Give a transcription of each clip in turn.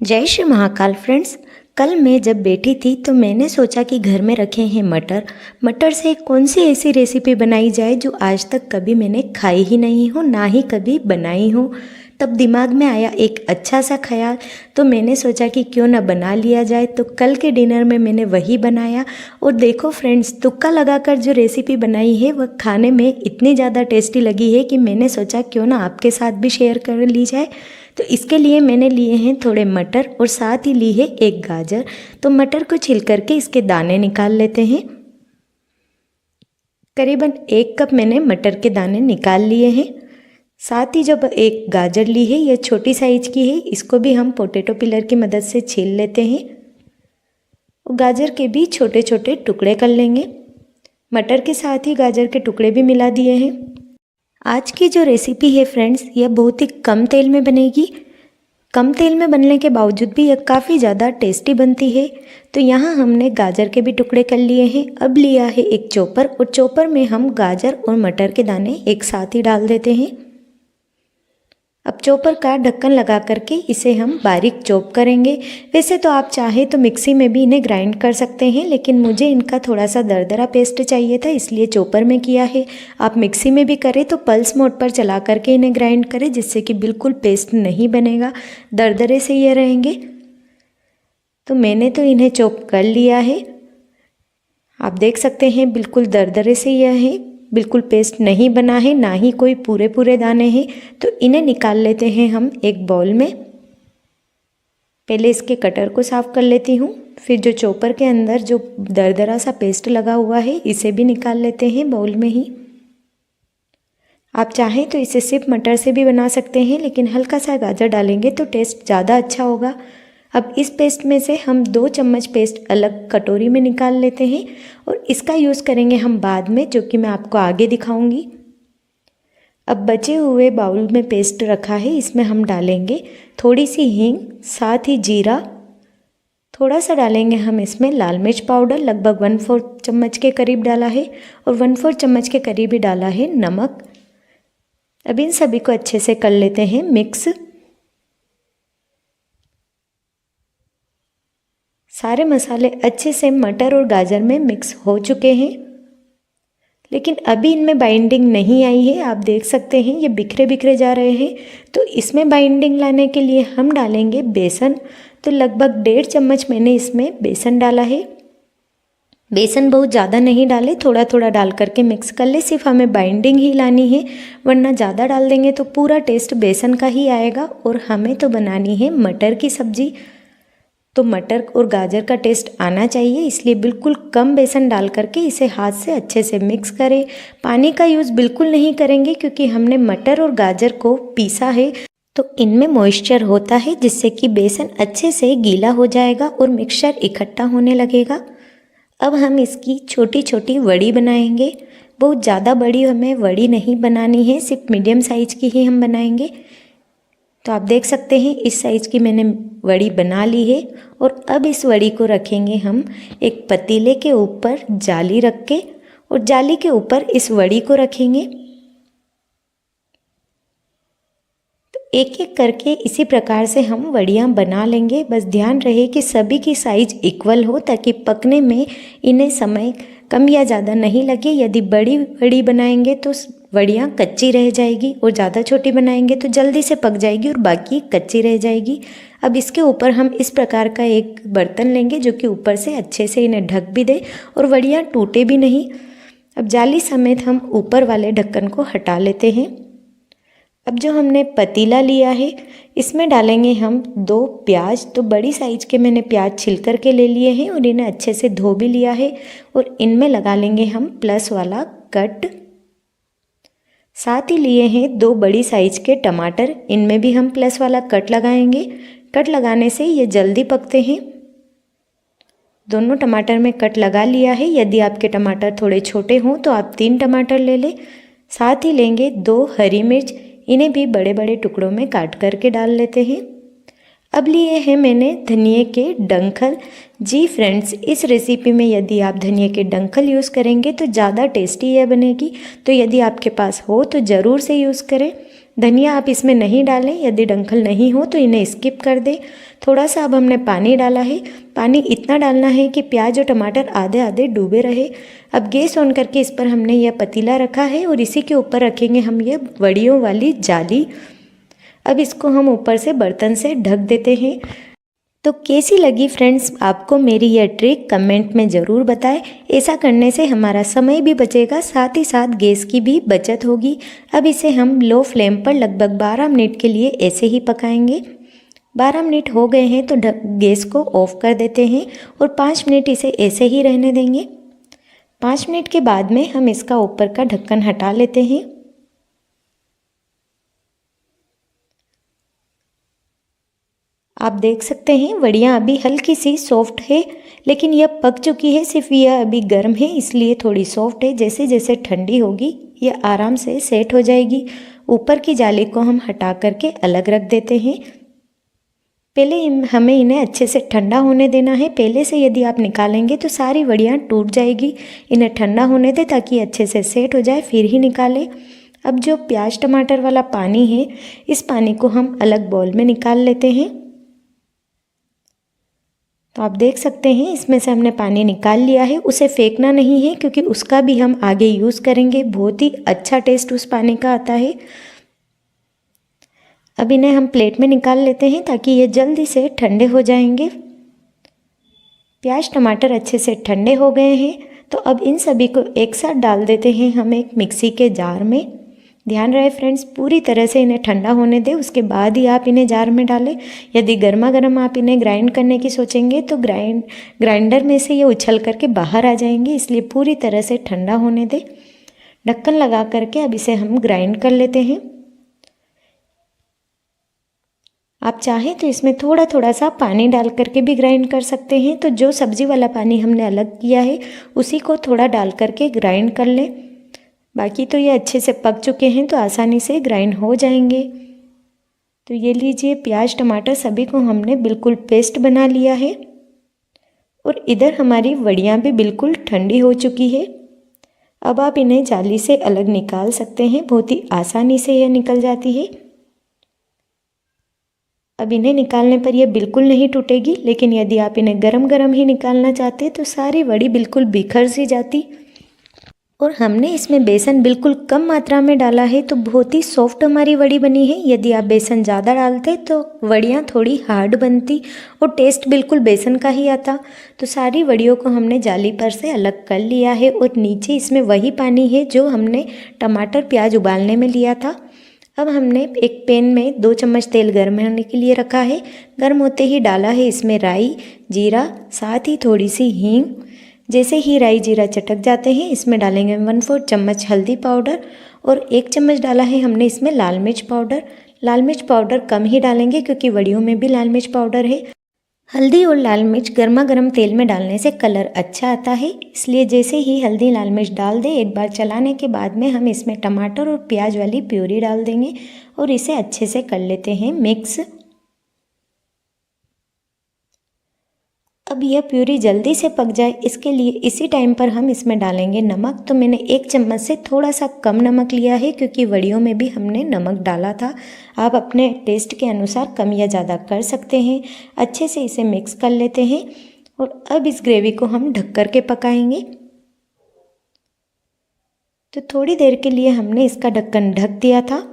जय श्री महाकाल फ्रेंड्स। कल मैं जब बैठी थी तो मैंने सोचा कि घर में रखे हैं मटर। मटर से कौन सी ऐसी रेसिपी बनाई जाए जो आज तक कभी मैंने खाई ही नहीं हो, ना ही कभी बनाई हो। तब दिमाग में आया एक अच्छा सा ख्याल, तो मैंने सोचा कि क्यों ना बना लिया जाए। तो कल के डिनर में मैंने वही बनाया और देखो फ्रेंड्स, तुक्का लगाकर जो रेसिपी बनाई है वह खाने में इतनी ज़्यादा टेस्टी लगी है कि मैंने सोचा क्यों ना आपके साथ भी शेयर कर ली जाए। तो इसके लिए मैंने लिए हैं थोड़े मटर और साथ ही ली है एक गाजर। तो मटर को छिल करके इसके दाने निकाल लेते हैं। करीबन 1 कप मैंने मटर के दाने निकाल लिए हैं। साथ ही जब एक गाजर ली है, यह छोटी साइज की है, इसको भी हम पोटैटो पिलर की मदद से छील लेते हैं। गाजर के भी छोटे छोटे टुकड़े कर लेंगे। मटर के साथ ही गाजर के टुकड़े भी मिला दिए हैं। आज की जो रेसिपी है फ्रेंड्स, यह बहुत ही कम तेल में बनेगी। कम तेल में बनने के बावजूद भी यह काफ़ी ज़्यादा टेस्टी बनती है। तो यहाँ हमने गाजर के भी टुकड़े कर लिए हैं। अब लिया है एक चॉपर और चॉपर में हम गाजर और मटर के दाने एक साथ ही डाल देते हैं। अब चॉपर का ढक्कन लगा करके इसे हम बारीक चॉप करेंगे। वैसे तो आप चाहे तो मिक्सी में भी इन्हें ग्राइंड कर सकते हैं, लेकिन मुझे इनका थोड़ा सा दरदरा पेस्ट चाहिए था, इसलिए चॉपर में किया है। आप मिक्सी में भी करें तो पल्स मोड पर चला करके इन्हें ग्राइंड करें, जिससे कि बिल्कुल पेस्ट नहीं बनेगा, दरदरे से ये रहेंगे। तो मैंने तो इन्हें चॉप कर लिया है। आप देख सकते हैं बिल्कुल दरदरे से यह है, बिल्कुल पेस्ट नहीं बना है, ना ही कोई पूरे पूरे दाने हैं। तो इन्हें निकाल लेते हैं हम एक बाउल में। पहले इसके कटर को साफ़ कर लेती हूँ, फिर जो चॉपर के अंदर जो दरदरा सा पेस्ट लगा हुआ है इसे भी निकाल लेते हैं बाउल में ही। आप चाहें तो इसे सिर्फ मटर से भी बना सकते हैं, लेकिन हल्का सा गाजर डालेंगे तो टेस्ट ज़्यादा अच्छा होगा। अब इस पेस्ट में से हम 2 चम्मच पेस्ट अलग कटोरी में निकाल लेते हैं और इसका यूज़ करेंगे हम बाद में, जो कि मैं आपको आगे दिखाऊंगी। अब बचे हुए बाउल में पेस्ट रखा है, इसमें हम डालेंगे थोड़ी सी हींग, साथ ही जीरा, थोड़ा सा डालेंगे हम इसमें लाल मिर्च पाउडर, लगभग 1/4 चम्मच के करीब डाला है, और 1/4 चम्मच के करीब ही डाला है नमक। अब इन सभी को अच्छे से कर लेते हैं मिक्स। सारे मसाले अच्छे से मटर और गाजर में मिक्स हो चुके हैं, लेकिन अभी इनमें बाइंडिंग नहीं आई है। आप देख सकते हैं ये बिखरे बिखरे जा रहे हैं। तो इसमें बाइंडिंग लाने के लिए हम डालेंगे बेसन। तो लगभग 1.5 चम्मच मैंने इसमें बेसन डाला है। बेसन बहुत ज़्यादा नहीं डाले, थोड़ा थोड़ा डाल करके मिक्स कर ले। सिर्फ हमें बाइंडिंग ही लानी है, वरना ज़्यादा डाल देंगे तो पूरा टेस्ट बेसन का ही आएगा। और हमें तो बनानी है मटर की सब्ज़ी, तो मटर और गाजर का टेस्ट आना चाहिए, इसलिए बिल्कुल कम बेसन डाल करके इसे हाथ से अच्छे से मिक्स करें। पानी का यूज़ बिल्कुल नहीं करेंगे, क्योंकि हमने मटर और गाजर को पीसा है, तो इनमें मॉइस्चर होता है, जिससे कि बेसन अच्छे से गीला हो जाएगा और मिक्सचर इकट्ठा होने लगेगा। अब हम इसकी छोटी छोटी वड़ी बनाएंगे। बहुत ज़्यादा बड़ी हमें वड़ी नहीं बनानी है, सिर्फ मीडियम साइज़ की ही हम बनाएंगे। तो आप देख सकते हैं इस साइज़ की मैंने वड़ी बना ली है। और अब इस वड़ी को रखेंगे हम एक पतीले के ऊपर जाली रख के, और जाली के ऊपर इस वड़ी को रखेंगे। तो एक एक करके इसी प्रकार से हम वड़ियाँ बना लेंगे। बस ध्यान रहे कि सभी की साइज़ इक्वल हो, ताकि पकने में इन्हें समय कम या ज़्यादा नहीं लगे। यदि बड़ी वड़ी बनाएंगे तो वड़ियाँ कच्ची रह जाएगी, और ज़्यादा छोटी बनाएंगे तो जल्दी से पक जाएगी और बाकी कच्ची रह जाएगी। अब इसके ऊपर हम इस प्रकार का एक बर्तन लेंगे, जो कि ऊपर से अच्छे से इन्हें ढक भी दे और वड़ियाँ टूटे भी नहीं। अब जाली समेत हम ऊपर वाले ढक्कन को हटा लेते हैं। अब जो हमने पतीला लिया है, इसमें डालेंगे हम 2 प्याज। तो बड़ी साइज के मैंने प्याज छिल कर के ले लिए हैं और इन्हें अच्छे से धो भी लिया है। और इनमें लगा लेंगे हम प्लस वाला कट। साथ ही लिए हैं 2 बड़ी साइज के टमाटर, इनमें भी हम प्लस वाला कट लगाएंगे। कट लगाने से ये जल्दी पकते हैं। दोनों टमाटर में कट लगा लिया है। यदि आपके टमाटर थोड़े छोटे हों तो आप 3 टमाटर ले लें। साथ ही लेंगे 2 हरी मिर्च, इन्हें भी बड़े बड़े टुकड़ों में काट करके डाल लेते हैं। अब लिए हैं मैंने धनिए के डंठल। जी फ्रेंड्स, इस रेसिपी में यदि आप धनिए के डंठल यूज़ करेंगे तो ज़्यादा टेस्टी यह बनेगी। तो यदि आपके पास हो तो ज़रूर से यूज़ करें। धनिया आप इसमें नहीं डालें, यदि डंठल नहीं हो तो इन्हें स्किप कर दें। थोड़ा सा अब हमने पानी डाला है, पानी इतना डालना है कि प्याज और टमाटर आधे आधे डूबे रहे। अब गैस ऑन करके इस पर हमने यह पतीला रखा है और इसी के ऊपर रखेंगे हम ये वड़ियों वाली जाली। अब इसको हम ऊपर से बर्तन से ढक देते हैं। तो कैसी लगी फ्रेंड्स आपको मेरी यह ट्रिक, कमेंट में ज़रूर बताएं। ऐसा करने से हमारा समय भी बचेगा, साथ ही साथ गैस की भी बचत होगी। अब इसे हम लो फ्लेम पर लगभग 12 मिनट के लिए ऐसे ही पकाएंगे। 12 मिनट हो गए हैं तो गैस को ऑफ कर देते हैं और 5 मिनट इसे ऐसे ही रहने देंगे। 5 मिनट के बाद में हम इसका ऊपर का ढक्कन हटा लेते हैं। आप देख सकते हैं वड़ियाँ अभी हल्की सी सॉफ्ट है, लेकिन यह पक चुकी है, सिर्फ यह अभी गर्म है इसलिए थोड़ी सॉफ्ट है। जैसे जैसे ठंडी होगी यह आराम से सेट हो जाएगी। ऊपर की जाली को हम हटा करके अलग रख देते हैं। पहले हमें इन्हें अच्छे से ठंडा होने देना है। पहले से यदि आप निकालेंगे तो सारी वड़ियाँ टूट जाएगी। इन्हें ठंडा होने दें ताकि अच्छे से सेट हो जाए, फिर ही निकालें। अब जो प्याज टमाटर वाला पानी है, इस पानी को हम अलग बाउल में निकाल लेते हैं। तो आप देख सकते हैं इसमें से हमने पानी निकाल लिया है। उसे फेंकना नहीं है क्योंकि उसका भी हम आगे यूज़ करेंगे। बहुत ही अच्छा टेस्ट उस पानी का आता है। अब इन्हें हम प्लेट में निकाल लेते हैं ताकि ये जल्दी से ठंडे हो जाएंगे। प्याज टमाटर अच्छे से ठंडे हो गए हैं तो अब इन सभी को एक साथ डाल देते हैं हम एक मिक्सी के जार में। ध्यान रहे फ्रेंड्स, पूरी तरह से इन्हें ठंडा होने दें, उसके बाद ही आप इन्हें जार में डालें। यदि गर्मा गर्म आप इन्हें ग्राइंड करने की सोचेंगे तो ग्राइंडर में से ये उछल करके बाहर आ जाएंगे, इसलिए पूरी तरह से ठंडा होने दें। ढक्कन लगा करके अब इसे हम ग्राइंड कर लेते हैं। आप चाहें तो इसमें थोड़ा थोड़ा सा पानी डाल करके भी ग्राइंड कर सकते हैं। तो जो सब्ज़ी वाला पानी हमने अलग किया है उसी को थोड़ा डाल करके ग्राइंड कर लें। बाकी तो ये अच्छे से पक चुके हैं तो आसानी से ग्राइंड हो जाएंगे। तो ये लीजिए, प्याज टमाटर सभी को हमने बिल्कुल पेस्ट बना लिया है और इधर हमारी वड़ियाँ भी बिल्कुल ठंडी हो चुकी है। अब आप इन्हें जाली से अलग निकाल सकते हैं, बहुत ही आसानी से यह निकल जाती है। अब इन्हें निकालने पर यह बिल्कुल नहीं टूटेगी, लेकिन यदि आप इन्हें गरम गरम ही निकालना चाहते तो सारी वड़ी बिल्कुल बिखर सी जाती। और हमने इसमें बेसन बिल्कुल कम मात्रा में डाला है तो बहुत ही सॉफ्ट हमारी वड़ी बनी है। यदि आप बेसन ज़्यादा डालते तो वड़ियाँ थोड़ी हार्ड बनती और टेस्ट बिल्कुल बेसन का ही आता। तो सारी वड़ियों को हमने जाली पर से अलग कर लिया है और नीचे इसमें वही पानी है जो हमने टमाटर प्याज उबालने में लिया था। अब हमने एक पैन में 2 चम्मच तेल गर्म होने के लिए रखा है। गर्म होते ही डाला है इसमें राई, जीरा, साथ ही थोड़ी सी हींग। जैसे ही राई जीरा चटक जाते हैं इसमें डालेंगे 1/4 चम्मच हल्दी पाउडर और 1 चम्मच डाला है हमने इसमें लाल मिर्च पाउडर। लाल मिर्च पाउडर कम ही डालेंगे क्योंकि वड़ियों में भी लाल मिर्च पाउडर है। हल्दी और लाल मिर्च गर्मा गर्म तेल में डालने से कलर अच्छा आता है, इसलिए जैसे ही हल्दी लाल मिर्च डाल दें एक बार चलाने के बाद में हम इसमें टमाटर और प्याज वाली प्यूरी डाल देंगे और इसे अच्छे से कर लेते हैं मिक्स। अब यह प्यूरी जल्दी से पक जाए इसके लिए इसी टाइम पर हम इसमें डालेंगे नमक। तो मैंने 1 चम्मच से थोड़ा सा कम नमक लिया है क्योंकि वड़ियों में भी हमने नमक डाला था। आप अपने टेस्ट के अनुसार कम या ज़्यादा कर सकते हैं। अच्छे से इसे मिक्स कर लेते हैं और अब इस ग्रेवी को हम ढक कर के पकाएंगे। तो थोड़ी देर के लिए हमने इसका ढक्कन ढक दिया था।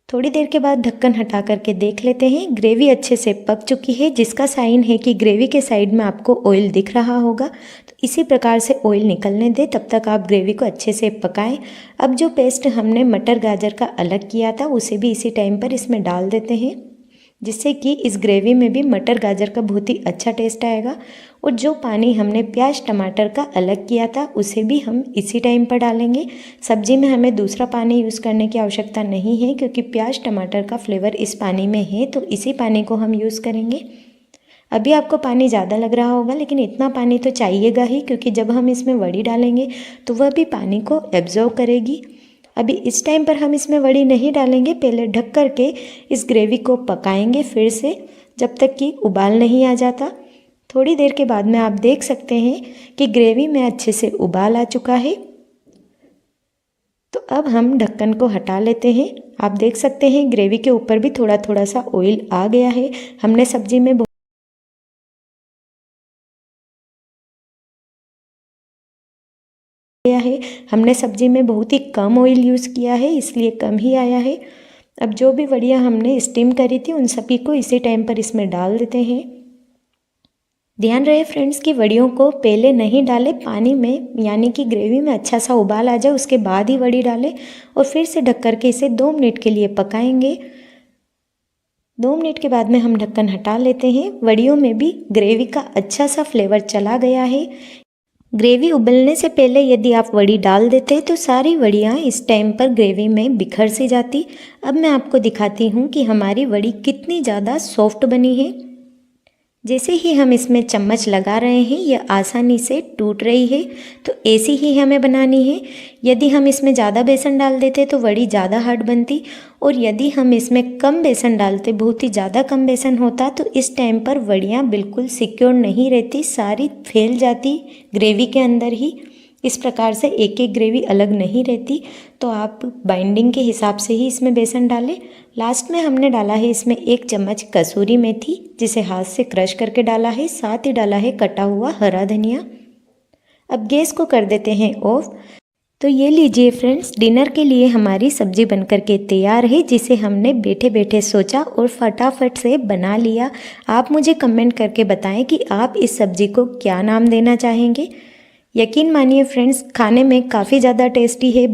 थोड़ी देर के बाद ढक्कन हटा करके देख लेते हैं। ग्रेवी अच्छे से पक चुकी है, जिसका साइन है कि ग्रेवी के साइड में आपको ऑयल दिख रहा होगा। तो इसी प्रकार से ऑयल निकलने दें, तब तक आप ग्रेवी को अच्छे से पकाएं। अब जो पेस्ट हमने मटर गाजर का अलग किया था उसे भी इसी टाइम पर इसमें डाल देते हैं, जिससे कि इस ग्रेवी में भी मटर गाजर का बहुत ही अच्छा टेस्ट आएगा। और जो पानी हमने प्याज टमाटर का अलग किया था उसे भी हम इसी टाइम पर डालेंगे। सब्जी में हमें दूसरा पानी यूज़ करने की आवश्यकता नहीं है क्योंकि प्याज टमाटर का फ्लेवर इस पानी में है, तो इसी पानी को हम यूज़ करेंगे। अभी आपको पानी ज़्यादा लग रहा होगा, लेकिन इतना पानी तो चाहिएगा ही क्योंकि जब हम इसमें वड़ी डालेंगे तो वह भी पानी को एब्जॉर्व करेगी। अभी इस टाइम पर हम इसमें वड़ी नहीं डालेंगे, पहले ढक कर के इस ग्रेवी को पकाएंगे फिर से जब तक कि उबाल नहीं आ जाता। थोड़ी देर के बाद में आप देख सकते हैं कि ग्रेवी में अच्छे से उबाल आ चुका है। तो अब हम ढक्कन को हटा लेते हैं। आप देख सकते हैं ग्रेवी के ऊपर भी थोड़ा थोड़ा सा ऑयल आ गया है। हमने सब्जी में बहुत ही कम ऑयल यूज़ किया है, इसलिए कम ही आया है। अब जो भी वड़ियाँ हमने स्टीम करी थी उन सभी को इसी टाइम पर इसमें डाल देते हैं। ध्यान रहे फ्रेंड्स कि वड़ियों को पहले नहीं डालें, पानी में यानी कि ग्रेवी में अच्छा सा उबाल आ जाए उसके बाद ही वड़ी डालें और फिर से ढक कर के इसे 2 मिनट के लिए पकाएंगे। 2 मिनट के बाद में हम ढक्कन हटा लेते हैं। वड़ियों में भी ग्रेवी का अच्छा सा फ्लेवर चला गया है। ग्रेवी उबलने से पहले यदि आप वड़ी डाल देते तो सारी वड़ियाँ इस टाइम पर ग्रेवी में बिखर सी जाती। अब मैं आपको दिखाती हूँ कि हमारी वड़ी कितनी ज़्यादा सॉफ्ट बनी है। जैसे ही हम इसमें चम्मच लगा रहे हैं यह आसानी से टूट रही है, तो ऐसी ही हमें बनानी है। यदि हम इसमें ज़्यादा बेसन डाल देते तो वड़ी ज़्यादा हार्ड बनती, और यदि हम इसमें कम बेसन डालते, बहुत ही ज़्यादा कम बेसन होता, तो इस टाइम पर वड़ियाँ बिल्कुल सिक्योर नहीं रहती, सारी फैल जाती ग्रेवी के अंदर ही। इस प्रकार से एक एक ग्रेवी अलग नहीं रहती। तो आप बाइंडिंग के हिसाब से ही इसमें बेसन डालें। लास्ट में हमने डाला है इसमें 1 चम्मच कसूरी मेथी, जिसे हाथ से क्रश करके डाला है, साथ ही डाला है कटा हुआ हरा धनिया। अब गैस को कर देते हैं ऑफ। तो ये लीजिए फ्रेंड्स, डिनर के लिए हमारी सब्जी बनकर के तैयार है, जिसे हमने बैठे बैठे सोचा और फटाफट से बना लिया। आप मुझे कमेंट करके बताएं कि आप इस सब्जी को क्या नाम देना चाहेंगे। यकीन मानिए फ्रेंड्स, खाने में काफ़ी ज़्यादा टेस्टी है।